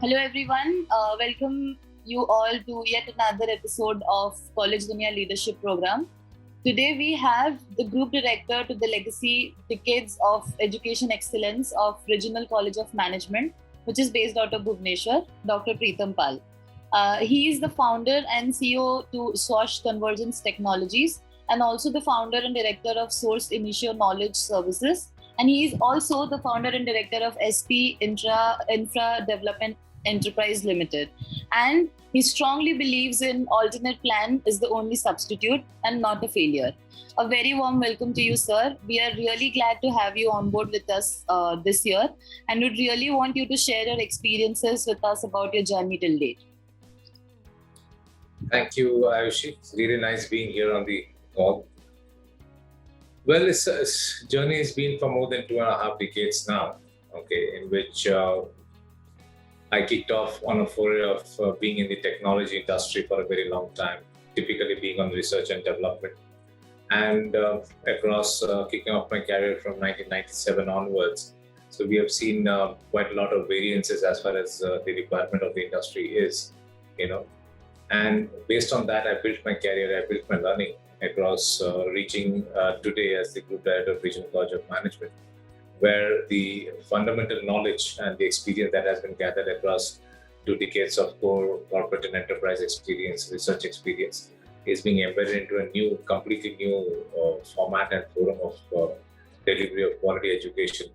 Hello everyone, welcome you all to yet another episode of College Dunia Leadership Program. Today we have the Group Director to the Legacy Decades of Education Excellence of Regional College of Management, which is based out of Bhubaneswar, Dr. Preetham Pal. He is the founder and CEO to SWASH Convergence Technologies and also the founder and director of Source Initio Knowledge Services. And he is also the founder and director of SP Infra Development Enterprise Limited. And he strongly believes in alternate plan is the only substitute and not a failure. A very warm welcome to you, sir. We are really glad to have you on board with us this year and would really want you to share your experiences with us about your journey till date. Thank you, Ayushi. It's really nice being here on the call. Well, this journey has been for more than 2.5 decades now, in which I kicked off on a foray of being in the technology industry for a very long time, typically being on research and development. And across kicking off my career from 1997 onwards. So we have seen quite a lot of variances as far as the requirement of the industry is, And based on that, I built my career, I built my learning across reaching today as the Group Director of Regional College of Management, where the fundamental knowledge and the experience that has been gathered across 2 decades of core corporate and enterprise experience, research experience, is being embedded into a completely new format and forum of delivery of quality education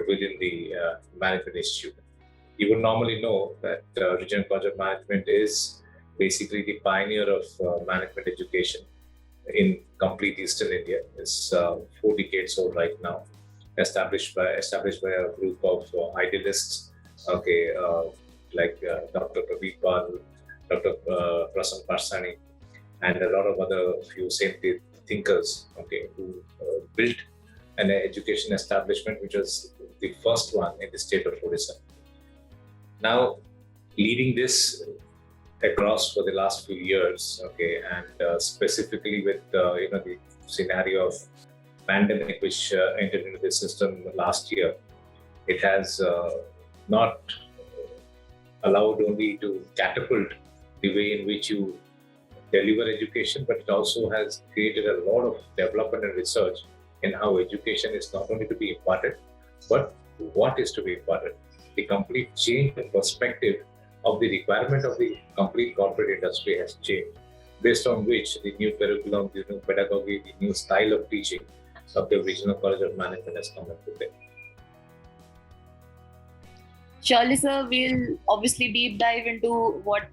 within the Management Institute. You would normally know that Regional College of Management is basically the pioneer of management education in complete Eastern India. It's 4 decades old right now, established by a group of idealists, like Dr. Praveer Pal, Dr. Prasanna Parsani, and a lot of other few saintly thinkers, who built an education establishment which was the first one in the state of Odisha. Now, leading this across for the last few years, and specifically with the scenario of pandemic which entered into the system last year, it has not allowed only to catapult the way in which you deliver education, but it also has created a lot of development and research in how education is not only to be imparted, but what is to be imparted. The complete change in perspective of the requirement of the complete corporate industry has changed, based on which the new curriculum, the new pedagogy, the new style of teaching of the Regional College of Management has come up with it. Surely, sir, we'll obviously deep dive into what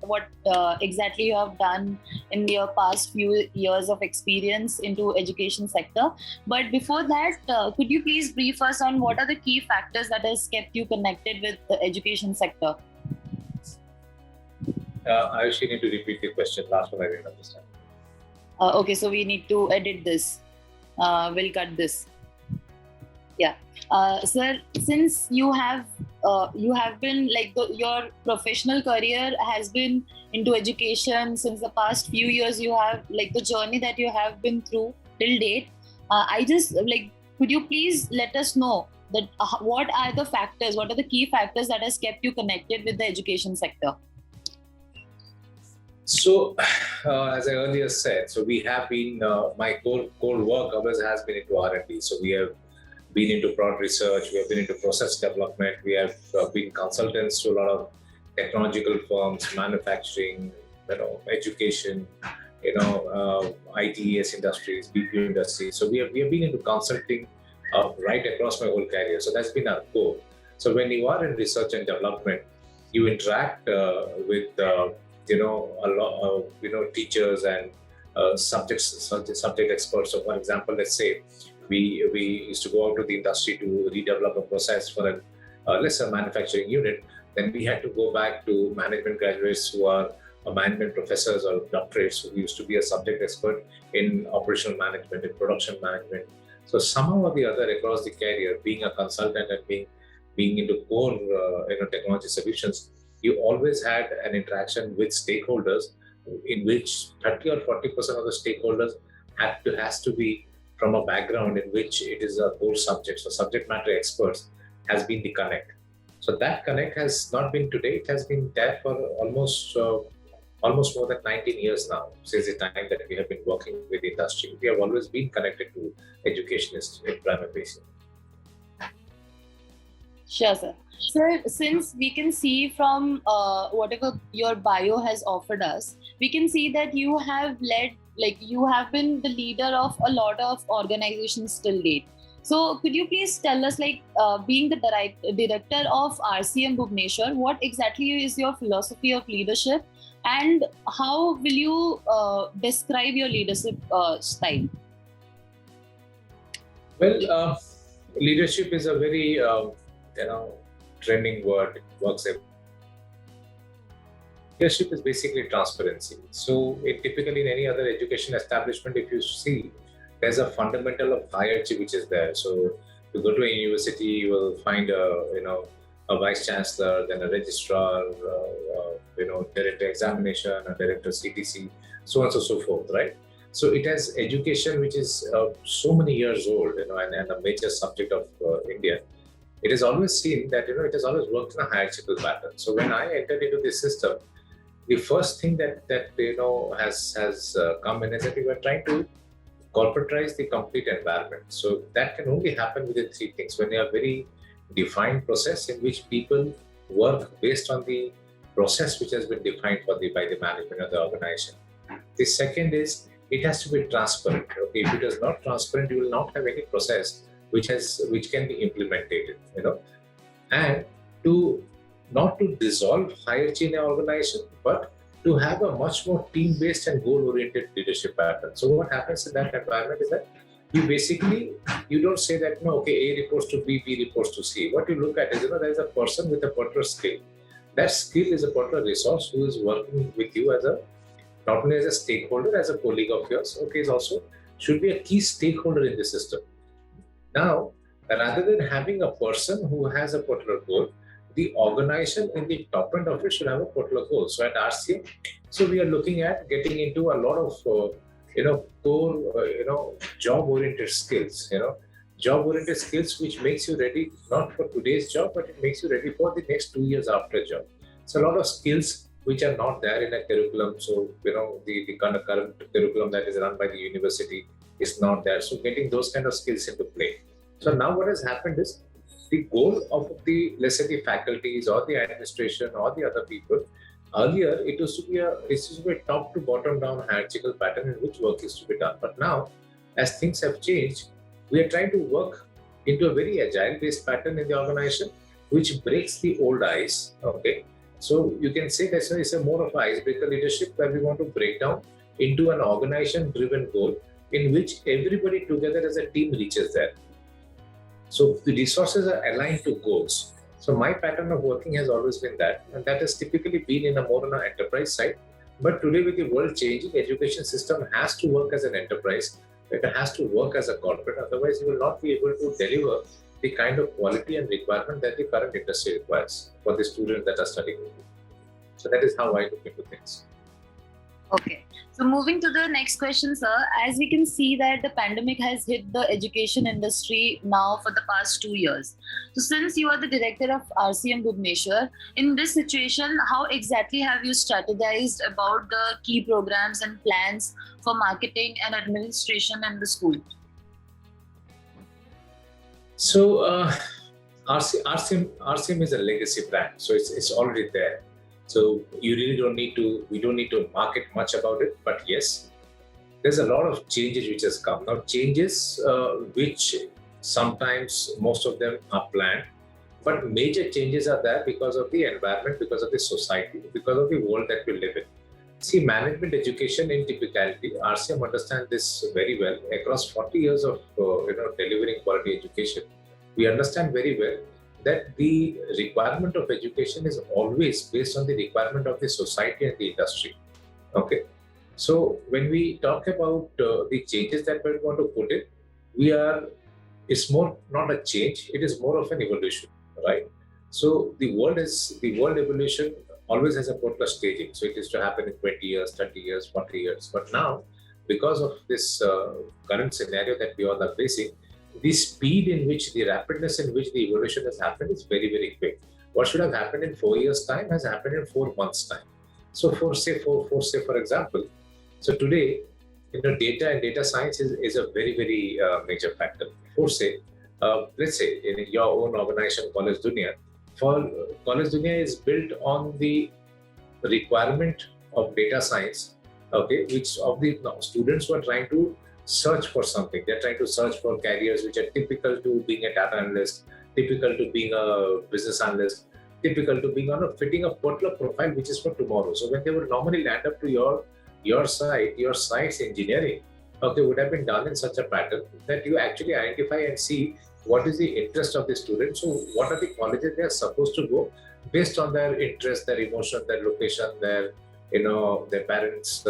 exactly you have done in your past few years of experience into education sector. But before that, could you please brief us on what are the key factors that has kept you connected with the education sector? I actually need to repeat the question. Last one I didn't understand. Okay, so we need to edit this. We'll cut this. Yeah, sir. Since you have been your professional career has been into education since the past few years. You have the journey that you have been through till date. Could you please let us know that what are the key factors that has kept you connected with the education sector? So, as I earlier said, we have been, my core work always has been into R&D. So we have been into broad research, we have been into process development, we have been consultants to a lot of technological firms, manufacturing, education, ITES industries, BPO industries. So we have been into consulting right across my whole career. So that's been our core. So when you are in research and development, you interact with a lot of teachers and subject experts. So, for example, let's say we used to go out to the industry to redevelop a process for a manufacturing unit. Then we had to go back to management graduates who are management professors or doctorates who used to be a subject expert in operational management, in production management. So somehow or the other across the career, being a consultant and being into core technology solutions, you always had an interaction with stakeholders in which 30 or 40% of the stakeholders has to be from a background in which it is a core subject. So subject matter experts has been the connect. So that connect has not been today. It has been there for almost more than 19 years now, since the time that we have been working with the industry. We have always been connected to education in prima facie. Sure, sir. Sir, since we can see from whatever your bio has offered us, we can see that you have led, like you have been the leader of a lot of organizations till date. So, could you please tell us, like, being the director of RCM Bhubaneswar, what exactly is your philosophy of leadership, and how will you describe your leadership style? Well, leadership is a very trending word. It works. Leadership is basically transparency. So, typically in any other education establishment, if you see, there's a fundamental of hierarchy which is there. So, you go to a university, you will find a vice chancellor, then a registrar, director examination, a director CTC, so on and so forth, right? So it has education which is so many years old, and a major subject of India. It has always seen that it has always worked in a hierarchical pattern. So when I entered into this system, the first thing that has come in is that we were trying to corporatize the complete environment. So that can only happen within three things: when you have very defined process in which people work based on the process which has been defined by the management of the organization. The second is it has to be transparent. Okay, if it is not transparent, you will not have any process which can be implemented. And to not to dissolve hierarchy in an organization, but to have a much more team-based and goal-oriented leadership pattern. So what happens in that environment is that you don't say that okay, A reports to B, B reports to C. What you look at is there is a person with a particular skill. That skill is a particular resource who is working with you as not only as a stakeholder, as a colleague of yours. Okay, is also should be a key stakeholder in the system. Now, rather than having a person who has a particular goal, the organization in the top end of it should have a particular goal. So at RCM, we are looking at getting into a lot of core job-oriented skills. Job-oriented skills which makes you ready not for today's job, but it makes you ready for the next 2 years after job. So a lot of skills which are not there in a curriculum. So the kind of current curriculum that is run by the university is not there. So getting those kind of skills into play. So now what has happened is the goal of the faculties or the administration or the other people. Earlier, it used to be a top to bottom down hierarchical pattern in which work is to be done. But now, as things have changed, we are trying to work into a very agile based pattern in the organization, which breaks the old ice. Okay, so you can say that it's a more of an icebreaker leadership where we want to break down into an organization driven goal in which everybody together as a team reaches there. So the resources are aligned to goals. So my pattern of working has always been that, and that has typically been in a more on an enterprise side. But today with the world changing, education system has to work as an enterprise. It has to work as a corporate. Otherwise, you will not be able to deliver the kind of quality and requirement that the current industry requires for the students that are studying. So that is how I look into things. Okay. So moving to the next question, sir, as we can see that the pandemic has hit the education industry now for the past 2 years. So since you are the director of RCM Bhubaneswar, in this situation, how exactly have you strategized about the key programs and plans for marketing and administration in the school? So RCM is a legacy brand, so it's already there. So we don't need to market much about it, but yes, there's a lot of changes which has come. Now changes which sometimes most of them are planned, but major changes are there because of the environment, because of the society, because of the world that we live in. See, management education in typicality, RCM understands this very well. Across 40 years of delivering quality education, we understand very well that the requirement of education is always based on the requirement of the society and the industry. Okay, so when we talk about the changes that we want to put in, it's more not a change; it is more of an evolution, right? So the world evolution always has a particular staging. So it is to happen in 20 years, 30 years, 40 years. But now, because of this current scenario that we all are facing, the speed in which, the rapidness in which the evolution has happened is very, very quick. What should have happened in 4 years' time has happened in 4 months' time. So for example, so today, data and data science is a very, very major factor. Let's say in your own organization, College Dunia, for College Dunia is built on the requirement of data science, okay, which of the students who are trying to search for something. They're trying to search for careers which are typical to being a data analyst, typical to being a business analyst, typical to being on a fitting a particular profile which is for tomorrow. So when they would normally land up to your site's engineering, okay, would have been done in such a pattern that you actually identify and see what is the interest of the student. So what are the colleges they are supposed to go based on their interest, their emotion, their location, their parents,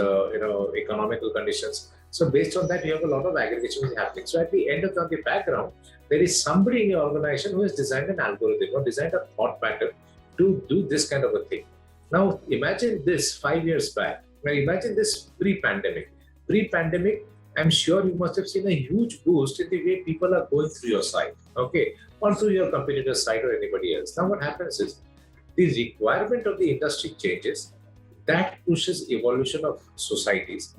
economical conditions. So based on that, you have a lot of aggregation happening. So at the end of the background, there is somebody in your organization who has designed an algorithm or designed a thought pattern to do this kind of a thing. Now imagine this 5 years back. Now imagine this pre-pandemic. Pre-pandemic, I'm sure you must have seen a huge boost in the way people are going through your site, okay, or through your competitor's site or anybody else. Now what happens is the requirement of the industry changes. That pushes evolution of societies.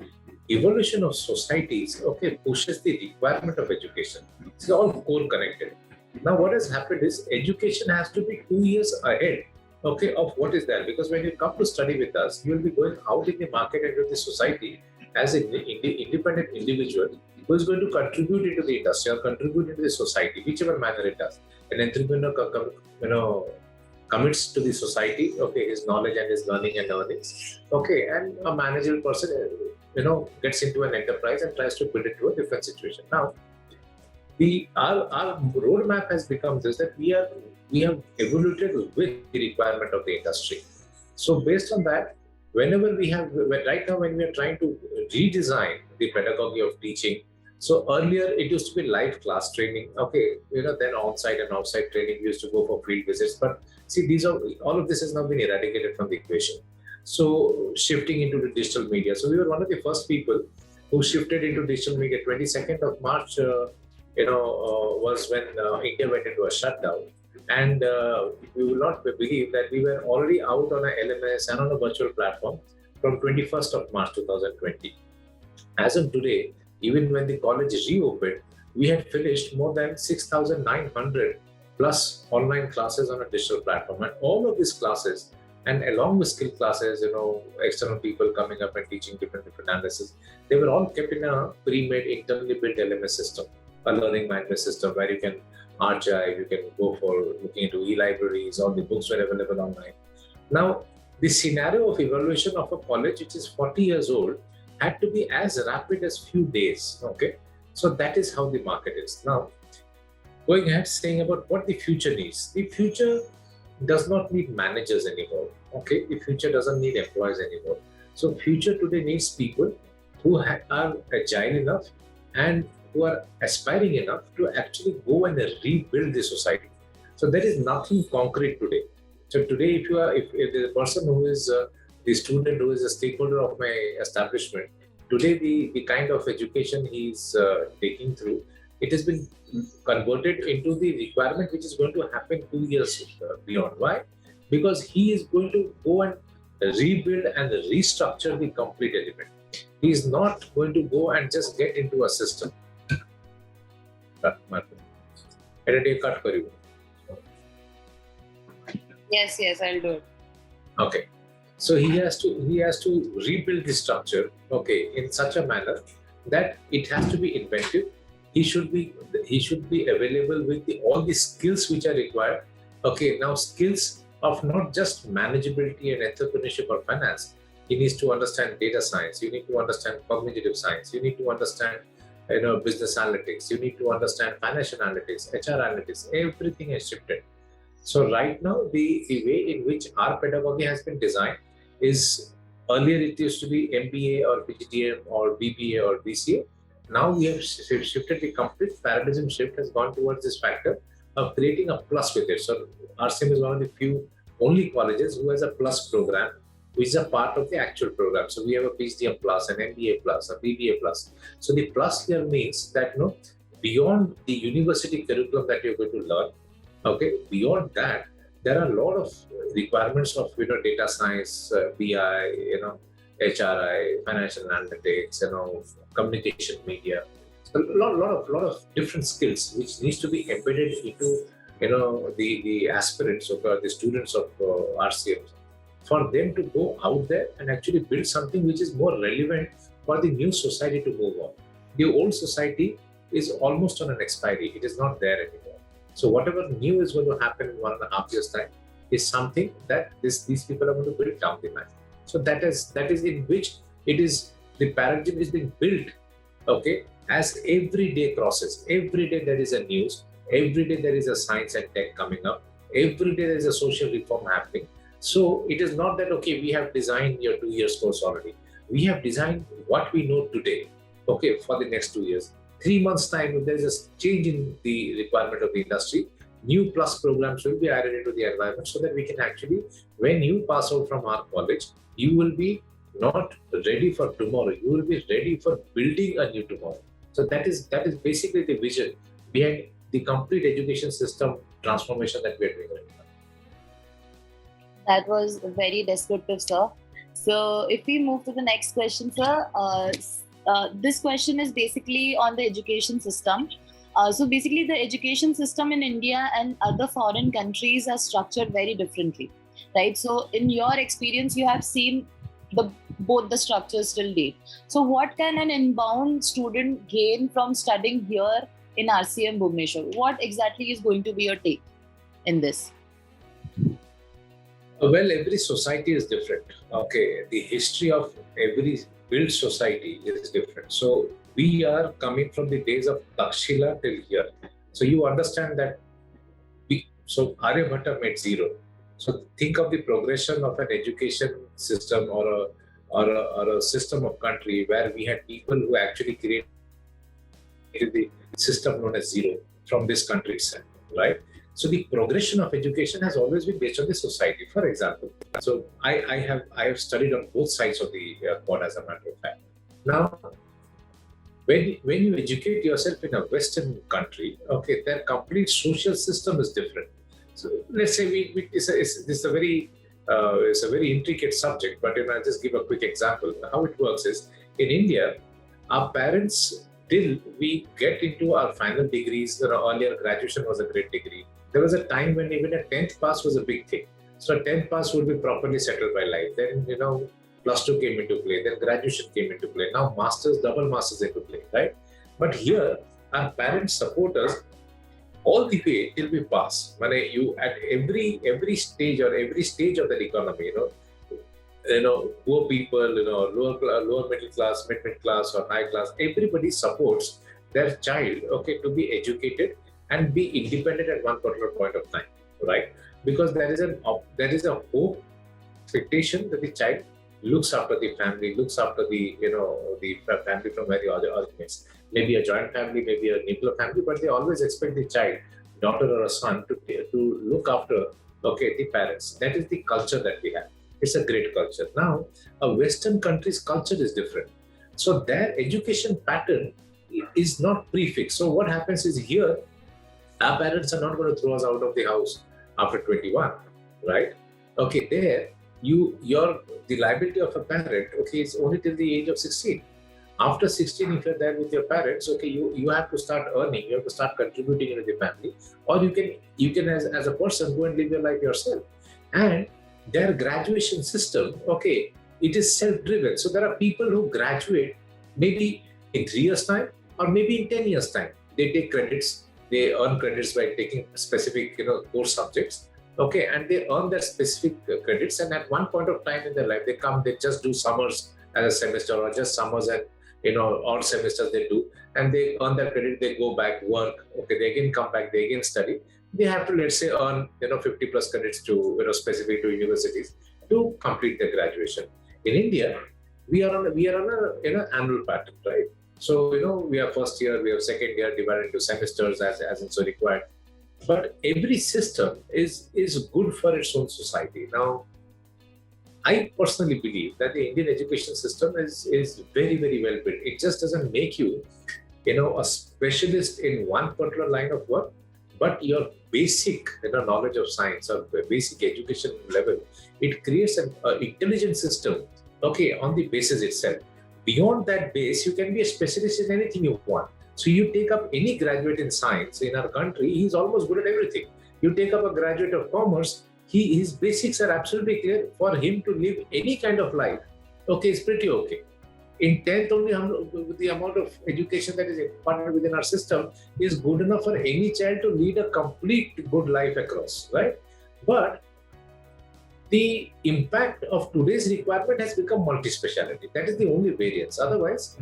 Evolution of societies, okay, pushes the requirement of education. It's all core connected. Now what has happened is education has to be 2 years ahead, okay, of what is there. Because when you come to study with us, you will be going out in the market and into the society as an independent individual who is going to contribute into the industry or contribute into the society, whichever manner it does. An entrepreneur, commits to the society, okay, his knowledge and his learning and earnings, okay, and a managerial person, gets into an enterprise and tries to build it to a different situation. Now, our roadmap has become this, that we have evolved with the requirement of the industry. So based on that, right now when we are trying to redesign the pedagogy of teaching, so earlier it used to be live class training, okay, then on-site and off-site training, we used to go for field visits. But see, all of this has now been eradicated from the equation. So shifting into the digital media. So we were one of the first people who shifted into digital media. 22nd of March, was when India went into a shutdown. And we will not believe that we were already out on a LMS and on a virtual platform from 21st of March 2020. As of today, even when the college reopened, we had finished more than 6,900 plus online classes on a digital platform. And all of these classes, and along with skill classes, external people coming up and teaching different analysis, they were all kept in a pre-made, internally built LMS system, a learning management system where you can archive, you can go for looking into e-libraries, all the books were available online. Now, the scenario of evaluation of a college which is 40 years old had to be as rapid as few days, okay? So that is how the market is. Now, going ahead, saying about what the future needs. The future does not need managers anymore, okay? The future doesn't need employees anymore. So future today needs people who are agile enough and who are aspiring enough to actually go and rebuild the society. So there is nothing concrete today. So today, if the person who is the student who is a stakeholder of my establishment, today the kind of education he's taking through, it has been converted into the requirement which is going to happen 2 years beyond. Why? Because he is going to go and rebuild and restructure the complete element. He is not going to go and just get into a system. Yes, I'll do it. Okay. So he has to rebuild the structure, okay, in such a manner that it has to be inventive. He should be available with all the skills which are required. Okay, now skills of not just manageability and entrepreneurship or finance. He needs to understand data science. You need to understand cognitive science. You need to understand business analytics. You need to understand financial analytics, HR analytics. Everything has shifted. So right now, the way in which our pedagogy has been designed is, earlier it used to be MBA or PGDM or BBA or BCA. Now we have shifted, the complete paradigm shift has gone towards this factor of creating a plus with it. So RCM is one of the few only colleges who has a plus program, which is a part of the actual program. So we have a PGDM plus, an MBA plus, a BBA plus. So the plus here means that beyond the university curriculum that you're going to learn, okay, beyond that, there are a lot of requirements of data science, BI, HRI, financial analytics, communication media. So a lot of different skills which needs to be embedded into the aspirants or the students of RCMs, for them to go out there and actually build something which is more relevant for the new society to move on. The old society is almost on an expiry; it is not there anymore. So whatever new is going to happen in 1.5 years' time is something that these people are going to build down the line. So that is in which it is the paradigm is being built. Okay, as every day crosses, every day there is a news, every day there is a science and tech coming up, every day there is a social reform happening. So it is not that okay, we have designed your 2 years course already. We have designed what we know today. Okay, for the next 2 years. 3 months time, if there is a change in the requirement of the industry, new plus programs will be added into the environment so that we can actually, when you pass out from our college, you will be not ready for tomorrow. You will be ready for building a new tomorrow. So that is basically the vision behind the complete education system transformation that we are doing right now. That was very descriptive, sir. So if we move to the next question, sir, this question is basically on the education system. So basically, the education system in India and other foreign countries are structured very differently, right? So in your experience, you have seen both the structures till date. So what can an inbound student gain from studying here in RCM Bhubaneswar? What exactly is going to be your take in this? Well, every society is different. Okay, the history of every built society is different. So we are coming from the days of Takshila till here. So you understand that Aryabhatta made zero. So think of the progression of an education system or a system of country where we had people who actually created the system known as zero from this country itself, right? So the progression of education has always been based on the society. For example, so I have studied on both sides of the quad, as a matter of fact. Now, when you educate yourself in a Western country, okay, their complete social system is different. So let's say it's a very intricate subject, but I'll just give a quick example. How it works is, in India, our parents, till we get into our final degrees, earlier graduation was a great degree. There was a time when even a 10th pass was a big thing. So a 10th pass would be properly settled by life. Then, plus 2 came into play. Then graduation came into play. Now masters, double masters into play, right? But here, our parents support us all the way till we pass. You at every stage or every stage of the economy, poor people, lower middle class, mid class, or high class, everybody supports their child, okay, to be educated and be independent at one particular point of time, right? Because there is a hope, expectation that the child looks after the family, looks after the family from where the other originates. Maybe a joint family, maybe a nuclear family, but they always expect the child, daughter or a son, to look after, okay, the parents. That is the culture that we have. It's a great culture. Now, a Western country's culture is different. So their education pattern is not prefixed. So what happens is, here, our parents are not going to throw us out of the house after 21, right? Okay, there, the liability of a parent, okay, is only till the age of 16. After 16, if you're there with your parents, okay, you have to start earning, you have to start contributing into the family, or you can as a person go and live your life yourself. And their graduation system, okay, it is self-driven. So there are people who graduate maybe in 3 years' time or maybe in 10 years' time. They take credits, they earn credits by taking specific core subjects, okay, and they earn their specific credits. And at one point of time in their life, they just do summers as a semester, or just summers and odd semesters they do, and they earn their credit. They go back, work, okay, they again come back, they again study. They have to, let's say, earn 50 plus credits to specific to universities to complete their graduation. In India, we are on a annual pattern, right? So we have first year, we have second year, divided into semesters as and so required. But every system is good for its own society. Now, I personally believe that the Indian education system is very, very well built. It just doesn't make you, a specialist in one particular line of work, but your basic knowledge of science or basic education level, it creates an intelligent system, okay, on the basis itself. Beyond that base, you can be a specialist in anything you want. So you take up any graduate in science in our country, he's almost good at everything. You take up a graduate of commerce, his basics are absolutely clear. For him to live any kind of life, okay, it's pretty okay. In 10th only, the amount of education that is imparted within our system is good enough for any child to lead a complete good life across, right? But the impact of today's requirement has become multi-speciality. That is the only variance. Otherwise,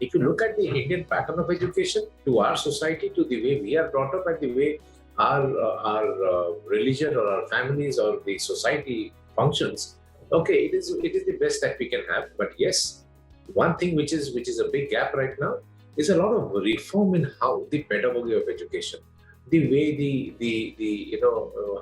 if you look at the Indian pattern of education, to our society, to the way we are brought up and the way our religion or our families or the society functions, okay, it is the best that we can have. But yes, one thing which is a big gap right now is a lot of reform in how the pedagogy of education, the way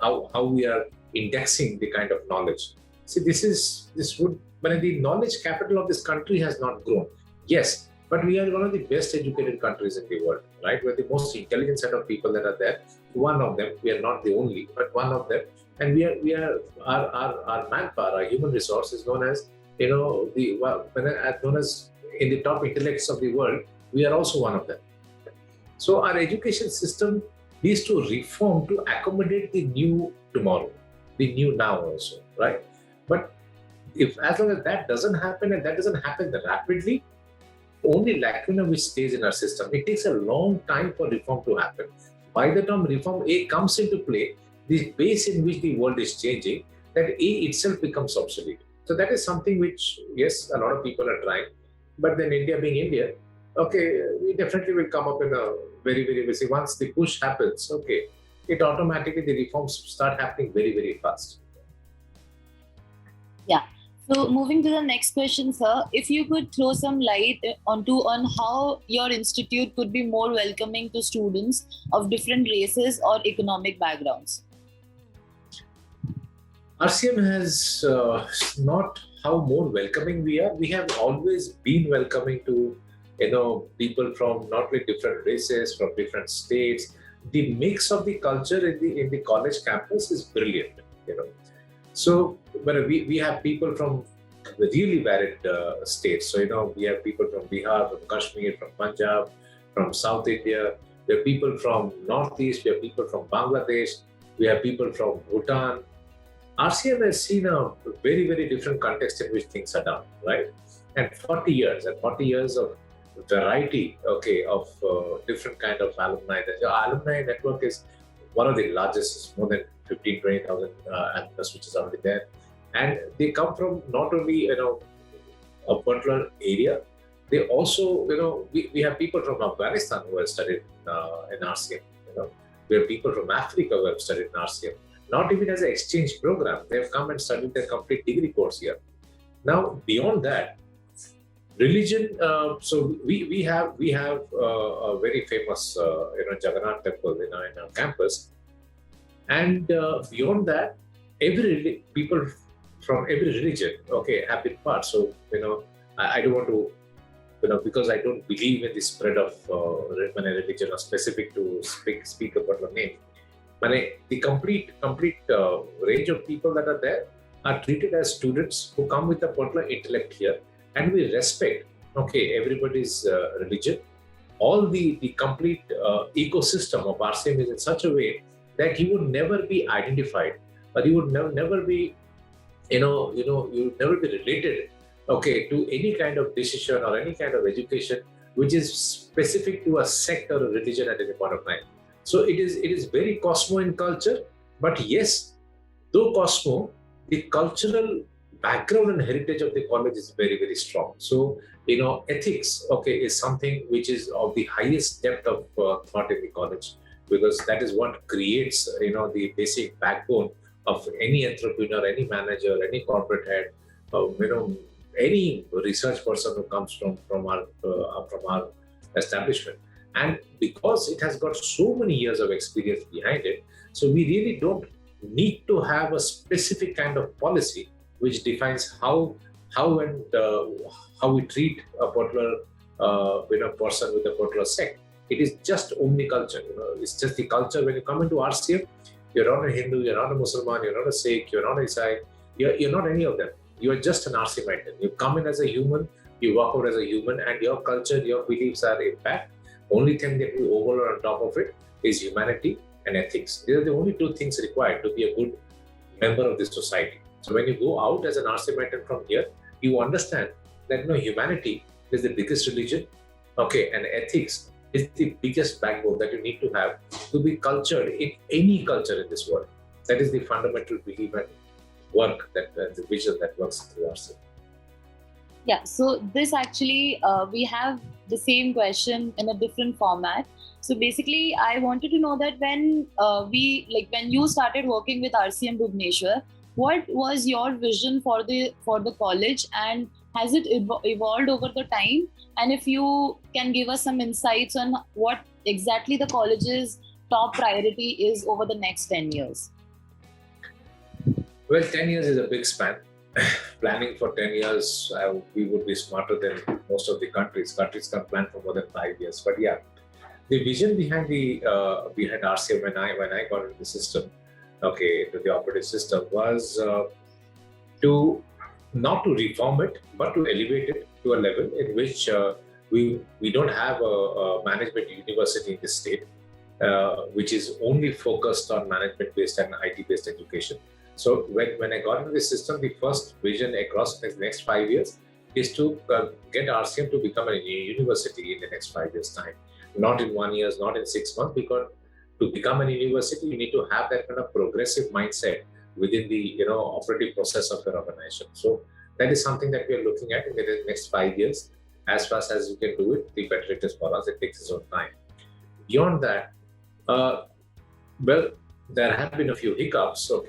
how we are indexing the kind of knowledge. See, this would, but the knowledge capital of this country has not grown. Yes, but we are one of the best educated countries in the world, right? We're the most intelligent set of people that are there. One of them, we are not the only, but one of them. And we are our manpower, our human resource is known as, known as in the top intellects of the world. We are also one of them. So our education system needs to reform to accommodate the new tomorrow, the new now also, right? But if as long as that doesn't happen, and that doesn't happen rapidly, only lacuna which stays in our system. It takes a long time for reform to happen. By the time reform A comes into play, the base in which the world is changing, that A itself becomes obsolete. So that is something which, yes, a lot of people are trying. But then India being India, okay, we definitely will come up in a very, very busy. Once the push happens, okay, it automatically, the reforms start happening very, very fast. Yeah. So moving to the next question, sir, if you could throw some light on how your institute could be more welcoming to students of different races or economic backgrounds. RCM has not how more welcoming we are. We have always been welcoming to, people from not only different races, from different states. The mix of the culture in the college campus is brilliant, So, but we have people from really varied states. So, we have people from Bihar, from Kashmir, from Punjab, from South India. We have people from Northeast. We have people from Bangladesh. We have people from Bhutan. RCM has seen a very, very different context in which things are done, right? And 40 years of variety, okay, of different kind of alumni. The alumni network is one of the largest, it's more than 20,000 alumni which is already there. And they come from not only, a particular area, they also, we have people from Afghanistan who have studied in RCM, we have people from Africa who have studied in RCM. Not even as an exchange program, they have come and studied their complete degree course here. Now, beyond that, religion. So we have a very famous Jagannath temple in our campus, and beyond that, people from every religion, okay, have been part. So I don't want to, because I don't believe in the spread of religion or specific to speak about a name. But the complete range of people that are there are treated as students who come with a particular intellect here, and we respect, okay, everybody's religion. All the complete ecosystem of RCM is in such a way that he would never be identified, or he would never be, you would never be related, okay, to any kind of decision or any kind of education which is specific to a sect or a religion at any point of time. So it is very Cosmo in culture, but yes, though Cosmo, the cultural background and heritage of the college is very, very strong. So, ethics, okay, is something which is of the highest depth of thought in the college, because that is what creates, the basic backbone of any entrepreneur, any manager, any corporate head, any research person who comes from our establishment. And because it has got so many years of experience behind it, so we really don't need to have a specific kind of policy which defines how we treat a particular person with a particular sect. It is just omniculture. It's just the culture. When you come into RCM, you're not a Hindu, you're not a Muslim, you're not a Sikh, you're not a Isai, you're not any of them. You are just an RCMite. You come in as a human, you walk out as a human, and your culture, your beliefs are impact. Only thing that we overlay on top of it is humanity and ethics. These are the only two things required to be a good member of this society. So when you go out as an RCMite from here, you understand that humanity is the biggest religion, and ethics is the biggest backbone that you need to have to be cultured in any culture in this world. That is the fundamental belief and work that the vision that works through RCM. Yeah, so this actually, we have the same question in a different format. So basically, I wanted to know that when when you started working with RCM Bhubaneswar, what was your vision for the college, and has it evolved over the time? And if you can give us some insights on what exactly the college's top priority is over the next 10 years. Well, 10 years is a big span. Planning for 10 years, we would be smarter than most of the countries. Countries can plan for more than 5 years. But yeah, the vision behind RCM when I got into the system, into the operating system, was to not to reform it, but to elevate it to a level in which we don't have a management university in this state, which is only focused on management-based and IT-based education. So when I got into the system, the first vision across the next 5 years is to get RCM to become a university in the next 5 years' time. Not in 1 year, not in 6 months, because to become an university, you need to have that kind of progressive mindset within the operating process of your organization. So that is something that we are looking at in the next 5 years. As fast as you can do it, the better it is for us. It takes its own time. Beyond that, there have been a few hiccups, for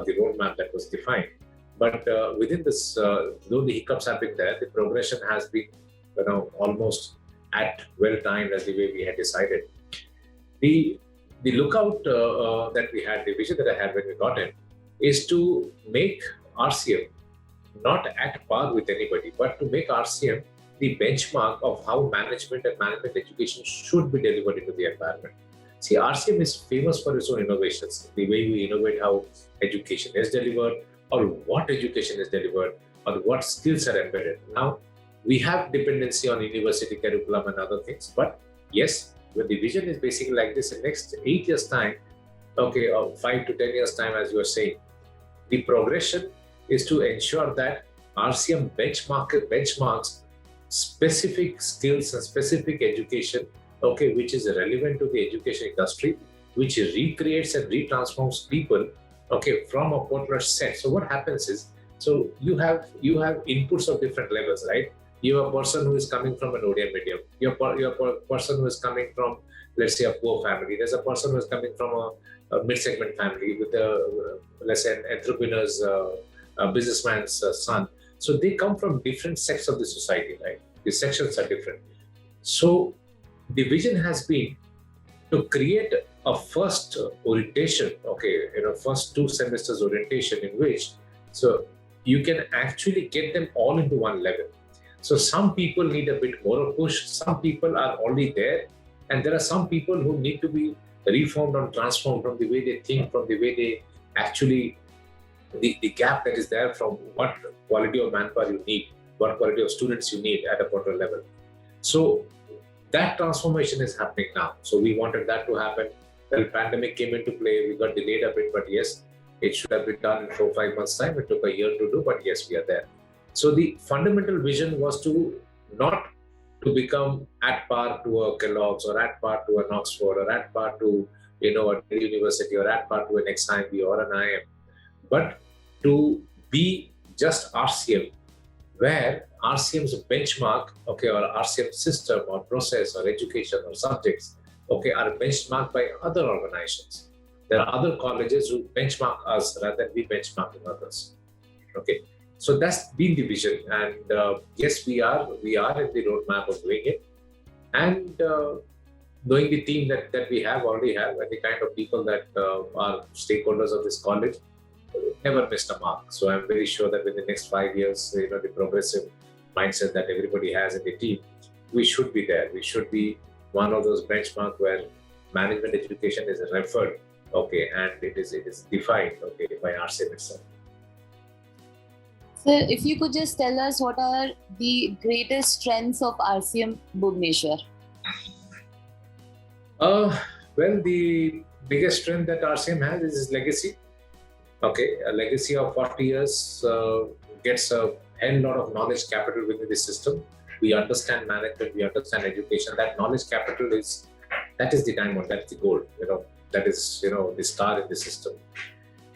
the roadmap that was defined. But within this, though the hiccups have been there, the progression has been, almost at well timed as the way we had decided. The lookout that we had, the vision that I had when we got in, is to make RCM not at par with anybody, but to make RCM the benchmark of how management and management education should be delivered into the environment. See, RCM is famous for its own innovations, the way we innovate how education is delivered, or what education is delivered, or what skills are embedded. Now, we have dependency on university curriculum and other things, but yes, when the vision is basically like this, in the next 8 years' time, or 5 to 10 years' time, as you were saying, the progression is to ensure that RCM benchmarks specific skills and specific education, which is relevant to the education industry, which recreates and retransforms people, from a particular set. So what happens is, so you have inputs of different levels, right? You have a person who is coming from an ODM medium. You have a person who is coming from, let's say, a poor family. There's a person who is coming from a mid-segment family with let's say, an entrepreneur's, businessman's son. So they come from different sects of the society, right? The sections are different. So the vision has been to create a first orientation, first 2 semesters orientation in which, so you can actually get them all into one level. So some people need a bit more of push, some people are already there, and there are some people who need to be reformed and transformed from the way they think, from the way they actually, the gap that is there from what quality of manpower you need, what quality of students you need at a particular level. So that transformation is happening now. So we wanted that to happen. The pandemic came into play, we got delayed a bit, but yes, it should have been done in 4 or 5 months' time. It took a year to do, but yes, we are there. So the fundamental vision was to not to become at par to a Kellogg's or at par to an Oxford or at par to a university or at par to an XIMB or an IIM, but to be just RCM, where RCM's benchmark, or RCM system or process or education or subjects, are benchmarked by other organizations. There are other colleges who benchmark us rather than we benchmarking others. So that's been the vision, and yes, we are in the roadmap of doing it, and knowing the team that we already have, and the kind of people that are stakeholders of this college, never missed a mark. So I'm very sure that in the next 5 years, the progressive mindset that everybody has in the team, we should be there. We should be one of those benchmarks where management education is referred, okay, and it is defined, okay, by RCM itself. Sir, if you could just tell us what are the greatest strengths of RCM Bhubaneswar? Well, the biggest strength that RCM has is its legacy. Okay, a legacy of 40 years gets a hell lot of knowledge capital within the system. We understand management, we understand education. That knowledge capital is the diamond, that's the gold. That is the star in the system.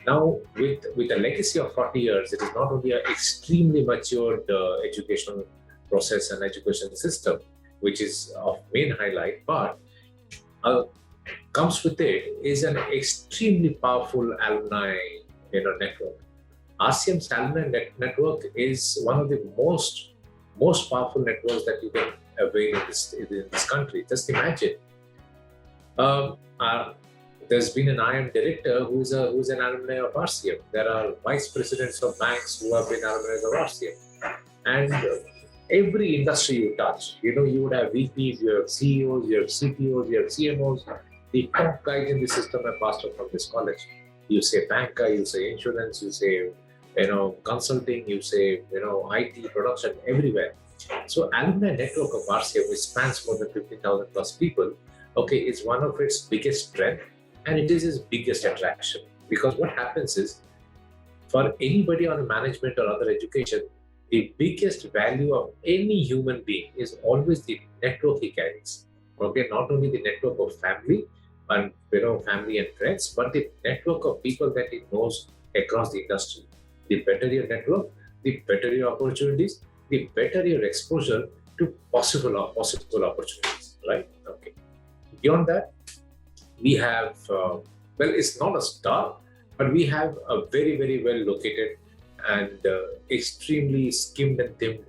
Now, with a legacy of 40 years, it is not only an extremely matured educational process and education system, which is of main highlight, but comes with it is an extremely powerful alumni network. RCM's alumni network is one of the most powerful networks that you can avail in this country. Just imagine, there's been an IM director who's an alumni of RCM. There are vice presidents of banks who have been alumni of RCM, and every industry you touch, you would have VPs, you have CEOs, you have CTOs, you have CMOs. The top guys in the system have passed out from this college. You say banker, you say insurance, you say consulting, you say IT, production, everywhere. So alumni network of RCM, which spans more than 15,000 plus people, okay, is one of its biggest strength, and it is its biggest attraction. Because what happens is, for anybody on management or other education, the biggest value of any human being is always the network he carries. Okay, not only the network of family and family and friends, but the network of people that he knows across the industry. The better your network, the better your opportunities, the better your exposure to possible opportunities, right? Okay. Beyond that, we have, it's not a star, but we have a very, very well located and extremely skimmed and thinned,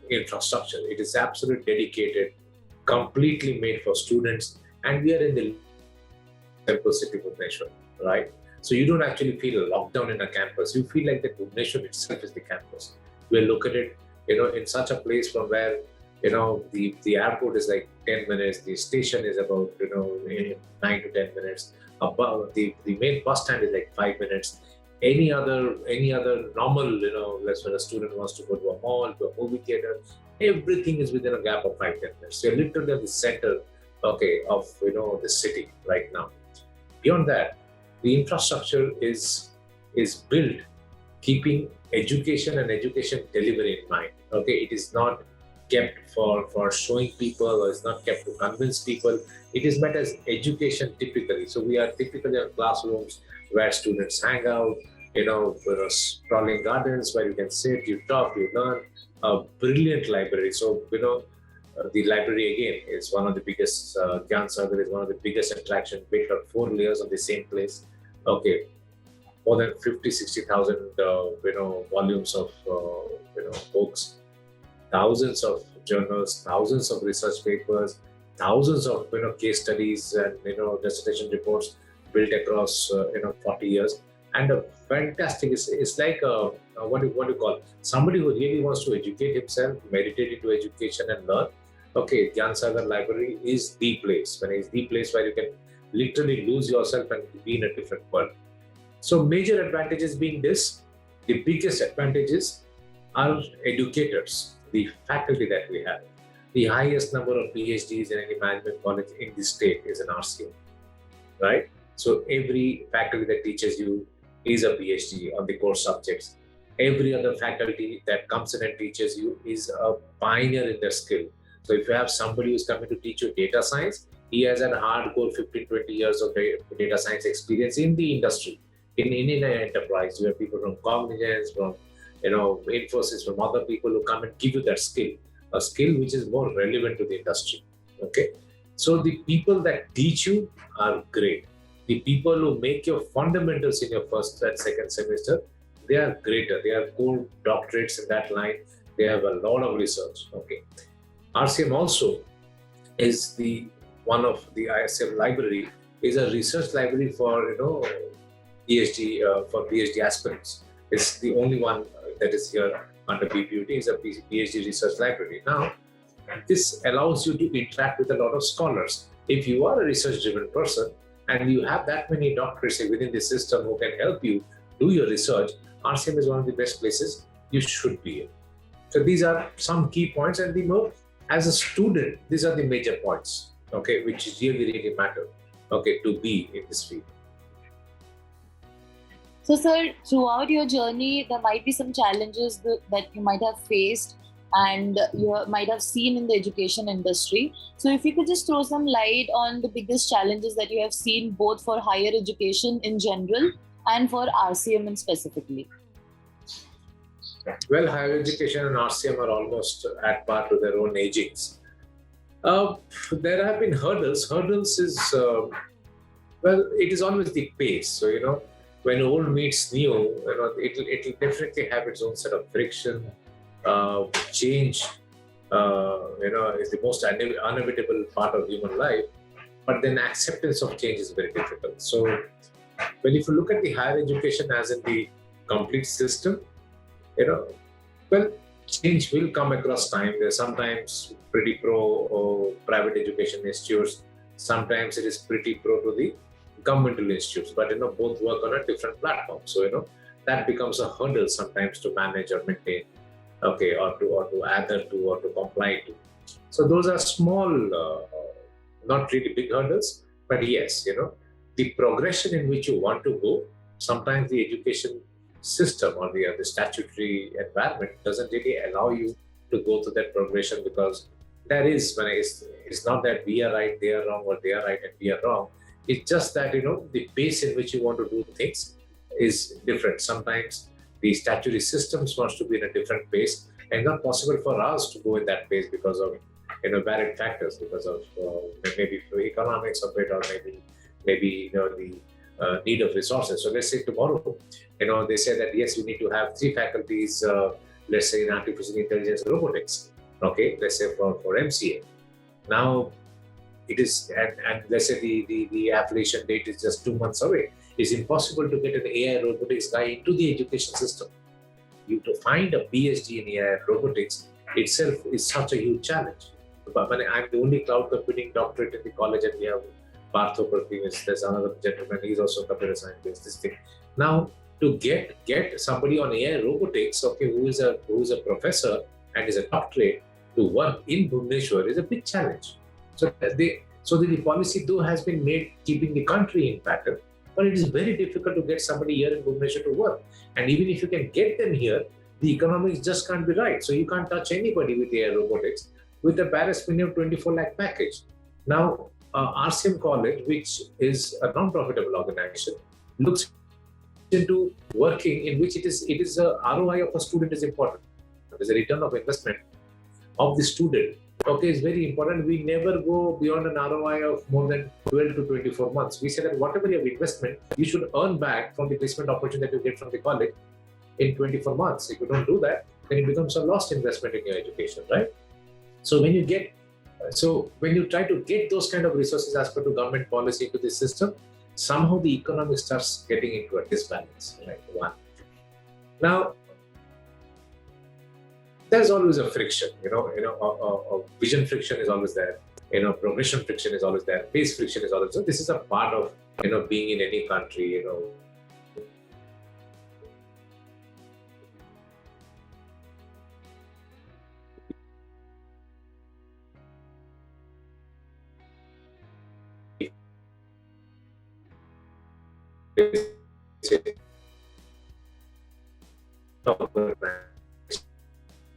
infrastructure. It is absolutely dedicated, completely made for students, and we are in the temple city of Bhubaneswar, right? So you don't actually feel locked down in a campus. You feel like that Bhubaneswar itself is the campus. We are located, in such a place from where, the airport is like 10 minutes. The station is about, 9 to 10 minutes. About the main bus stand is like 5 minutes. Any other normal, let's say a student wants to go to a mall, to a movie theater, everything is within a gap of 5-10 minutes. So you're literally at the center, okay, of the city right now. Beyond that, the infrastructure is built keeping education and education delivery in mind. Okay, it is not kept for showing people, or it's not kept to convince people. It is meant as education typically. So we are typically in classrooms where students hang out, sprawling gardens where you can sit, you talk, you learn. A brilliant library. So the library again is one of the biggest. Gyan Sagar is one of the biggest attractions. Built on 4 layers on the same place. Okay, more than 50,000-60,000 volumes of books, thousands of journals, thousands of research papers, thousands of case studies and dissertation reports built across 40 years, and a fantastic. It's like what do you call somebody who really wants to educate himself, meditate into education and learn. Okay, Gyan Sagar Library is the place. When it's the place where you can literally lose yourself and be in a different world. So major advantages being this, the biggest advantages are educators, the faculty that we have. The highest number of PhDs in any management college in the state is an RCM, right? So every faculty that teaches you is a PhD on the core subjects. Every other faculty that comes in and teaches you is a pioneer in their skill. So if you have somebody who's coming to teach you data science, he has a hardcore 15-20 years of data science experience in the industry. In an enterprise, you have people from Cognizant, from Infosys, from other people who come and give you that skill, a skill which is more relevant to the industry. Okay, so the people that teach you are great. The people who make your fundamentals in your first and second semester, they are greater. They are core doctorates in that line. They have a lot of research. Okay, RCM also is the one of the ISM library is a research library for PhD for PhD aspirants. It's the only one that is here under BPUT is a PhD research library. Now, this allows you to interact with a lot of scholars. If you are a research-driven person and you have that many doctors within the system who can help you do your research, RCM is one of the best places you should be in. So these are some key points, and as a student, these are the major points, okay, which really matter, okay, to be in this field. So, sir, throughout your journey, there might be some challenges that you might have faced and you might have seen in the education industry. So, if you could just throw some light on the biggest challenges that you have seen both for higher education in general and for RCM in specifically. Well, higher education and RCM are almost at par to their own agings. There have been hurdles. Hurdles is, it is always the pace. So, when old meets new, it'll definitely have its own set of friction. Change, is the most unavoidable part of human life. But then acceptance of change is very difficult. So, if you look at the higher education as in the complete system, change will come across time. There's sometimes pretty pro private education institutes. Sometimes it is pretty pro to the governmental institutes, but both work on a different platform. So that becomes a hurdle sometimes to manage or maintain, okay, or to adhere to or to comply to. So those are small, not really big hurdles, but yes, the progression in which you want to go. Sometimes the education system or the statutory environment doesn't really allow you to go through that progression, because there is, it's not that we are right, they are wrong, or they are right and we are wrong. It's just that, the pace in which you want to do things is different. Sometimes the statutory systems wants to be in a different pace, and not possible for us to go in that pace because of, varied factors, because of maybe economics of it, or maybe the need of resources. So let's say tomorrow, they say that yes, we need to have 3 faculties, let's say in artificial intelligence and robotics, okay, let's say for MCA. Now, it is, and let's say the affiliation date is just 2 months away. It's impossible to get an AI robotics guy into the education system. You to find a PhD in AI robotics itself is such a huge challenge. But I'm the only cloud computing doctorate in the college, and we have Partho Prathimis, there's another gentleman, he's also a computer scientist, this thing. Now, to get somebody on AI robotics, okay, who is a professor and is a doctorate, to work in Bhubaneswar is a big challenge. So the policy though has been made keeping the country in pattern, but it is very difficult to get somebody here in Bhubaneswar to work. And even if you can get them here, the economics just can't be right. So you can't touch anybody with AI robotics with a Paris minimum 24 lakh package. Now, RCM College, which is a non-profitable organization, looks into working in which it is a ROI of a student is important. There's a return of investment of the student. Okay, it's very important. We never go beyond an ROI of more than 12 to 24 months. We say that whatever your investment, you should earn back from the placement opportunity that you get from the college in 24 months. If you don't do that, then it becomes a lost investment in your education, right? So when you try to get those kind of resources as per to government policy into the system, somehow the economy starts getting into a disbalance, right? One. Now, there's always a friction, vision friction is always there, progression friction is always there, pace friction is always there. This is a part of, being in any country,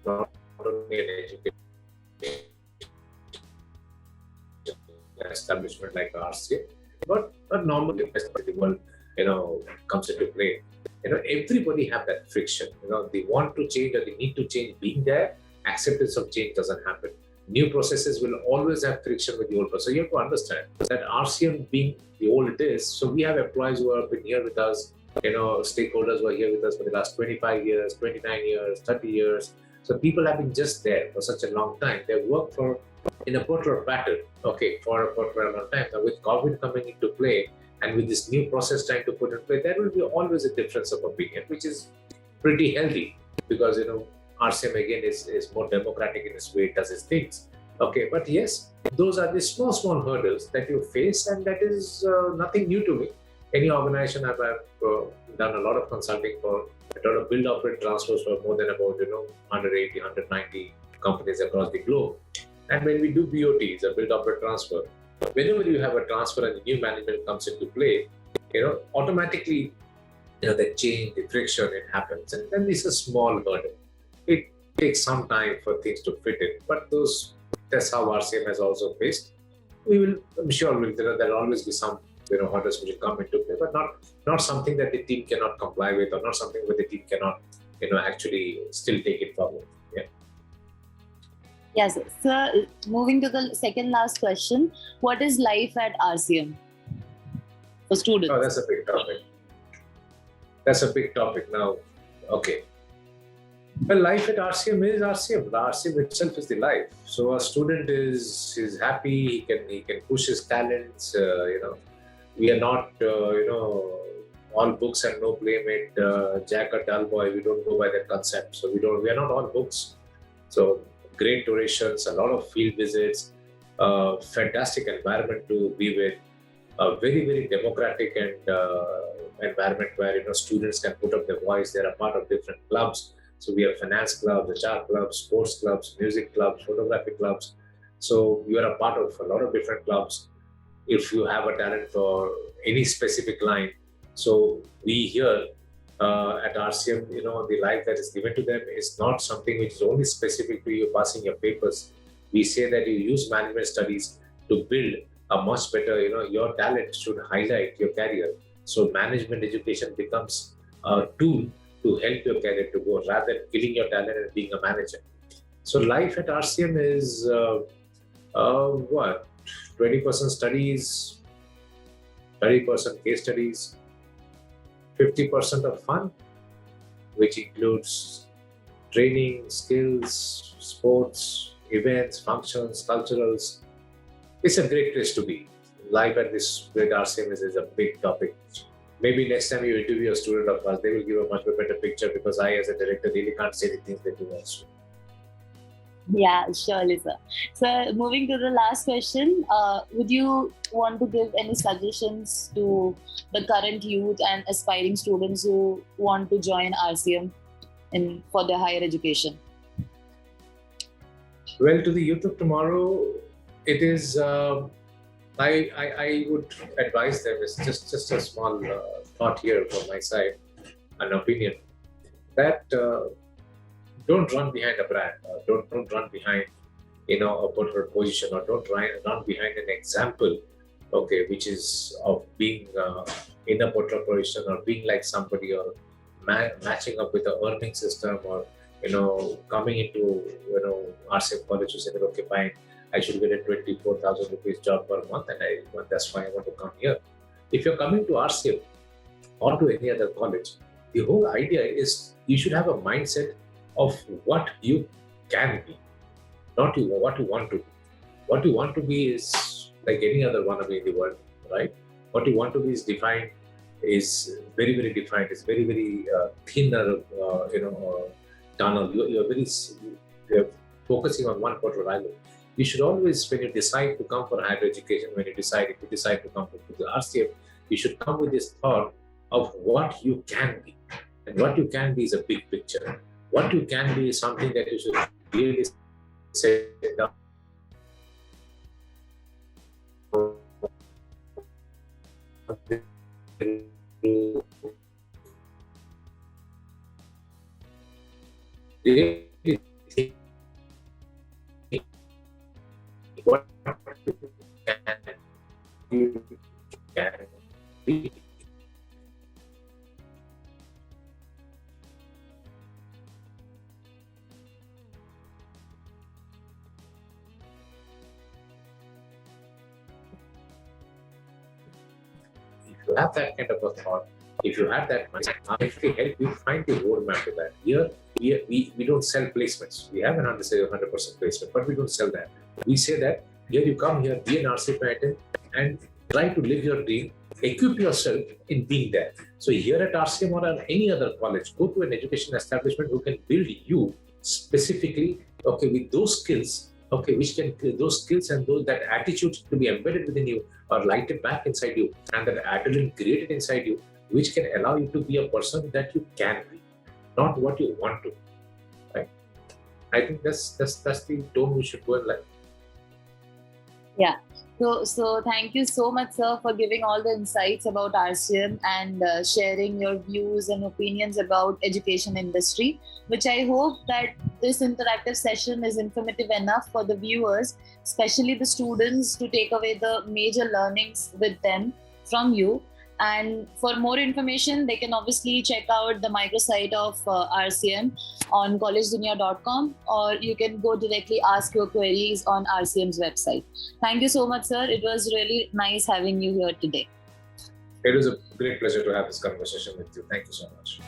not only an education establishment like RCA, but a normal investment in the world, comes into play. Everybody have that friction. They want to change or they need to change. Being there, acceptance of change doesn't happen. New processes will always have friction with the old process. So you have to understand that RCM being the old it is, so we have employees who have been here with us, stakeholders who are here with us for the last 25 years, 29 years, 30 years. So people have been just there for such a long time. They work in a portrait pattern, for a long time. Now with COVID coming into play and with this new process trying to put in place, there will be always a difference of opinion, which is pretty healthy because, RCM again is more democratic in its way it does its things. Okay, but yes, those are the small hurdles that you face, and that is nothing new to me. Any organization I've done a lot of consulting for, I done a build, operate, transfers for more than about 180, 190 companies across the globe. And when we do BOTs, a build, operate, transfer, whenever you have a transfer and the new management comes into play, automatically, the change, the friction, it happens, and then it's a small hurdle. It takes some time for things to fit in, but that's how RCM has also faced. I'm sure there'll always be some hurdles which will come into play, but not something that the team cannot comply with, or not something where the team cannot actually still take it forward. Yeah. Yes. So moving to the second last question, what is life at RCM for students? Oh, that's a big topic. That's a big topic now. Okay. Well, life at RCM is RCM. The RCM itself is the life. So a student is happy. He can push his talents. We are not all books and no playmate. Jack a dull boy. We don't go by that concept. So we are not all books. So great durations, a lot of field visits, fantastic environment to be with, a very very democratic and environment where students can put up their voice. They are a part of different clubs. So we have finance clubs, HR clubs, sports clubs, music clubs, photography clubs. So you are a part of a lot of different clubs. If you have a talent for any specific line, so we here at RCM, the life that is given to them is not something which is only specific to you passing your papers. We say that you use management studies to build a much better, your talent should highlight your career. So management education becomes a tool to help your career to go rather than killing your talent and being a manager. So life at RCM is 20% studies, 30% case studies, 50% of fun, which includes training, skills, sports, events, functions, culturals. It's a great place to be. Life at this great RCM is a big topic. Maybe next time you interview a student of us, they will give a much better picture, because I, as a director, really can't say the things they do also. Yeah, surely, sir. So, moving to the last question, would you want to give any suggestions to the current youth and aspiring students who want to join RCM for their higher education? Well, to the youth of tomorrow, it is. I would advise them, it's just a small thought here from my side, an opinion, that don't run behind a brand, don't run behind a particular position, or don't run behind an example, okay, which is of being in a particular position, or being like somebody, or matching up with the earning system, or coming into RCM college to say that, okay, fine, I should get a 24,000 rupees job per month, and that's why I want to come here. If you're coming to RCM or to any other college, the whole idea is you should have a mindset of what you can be, not what you want to be. What you want to be is like any other wannabe in the world, right? What you want to be is defined, is very, very defined, is very, very thinner, tunnel. You're focusing on one particular island. You should always, when you decide to come for higher education, if you decide to come to the RCM, you should come with this thought of what you can be. And what you can be is a big picture. What you can be is something that you should really set down. Really think what you can be. If you have that kind of a thought, if you have that mindset, I'll actually help you find the roadmap to that. Here, we don't sell placements. We have an 100% placement, but we don't sell that. We say that here you come here, be an RCM and try to live your dream, equip yourself in being there. So here at RCM or at any other college, go to an education establishment who can build you specifically, okay, with those skills okay, which can those skills and that attitude to be embedded within you or lighted back inside you, and that adrenaline created inside you, which can allow you to be a person that you can be, not what you want to. Right? I think that's the tone we should go in life. Yeah. So thank you so much, sir, for giving all the insights about RCM and sharing your views and opinions about education industry, which I hope that this interactive session is informative enough for the viewers, especially the students, to take away the major learnings with them from you. And for more information, they can obviously check out the microsite of RCM on collegedunia.com, or you can go directly ask your queries on RCM's website. Thank you so much, sir. It was really nice having you here today. It was a great pleasure to have this conversation with you. Thank you so much.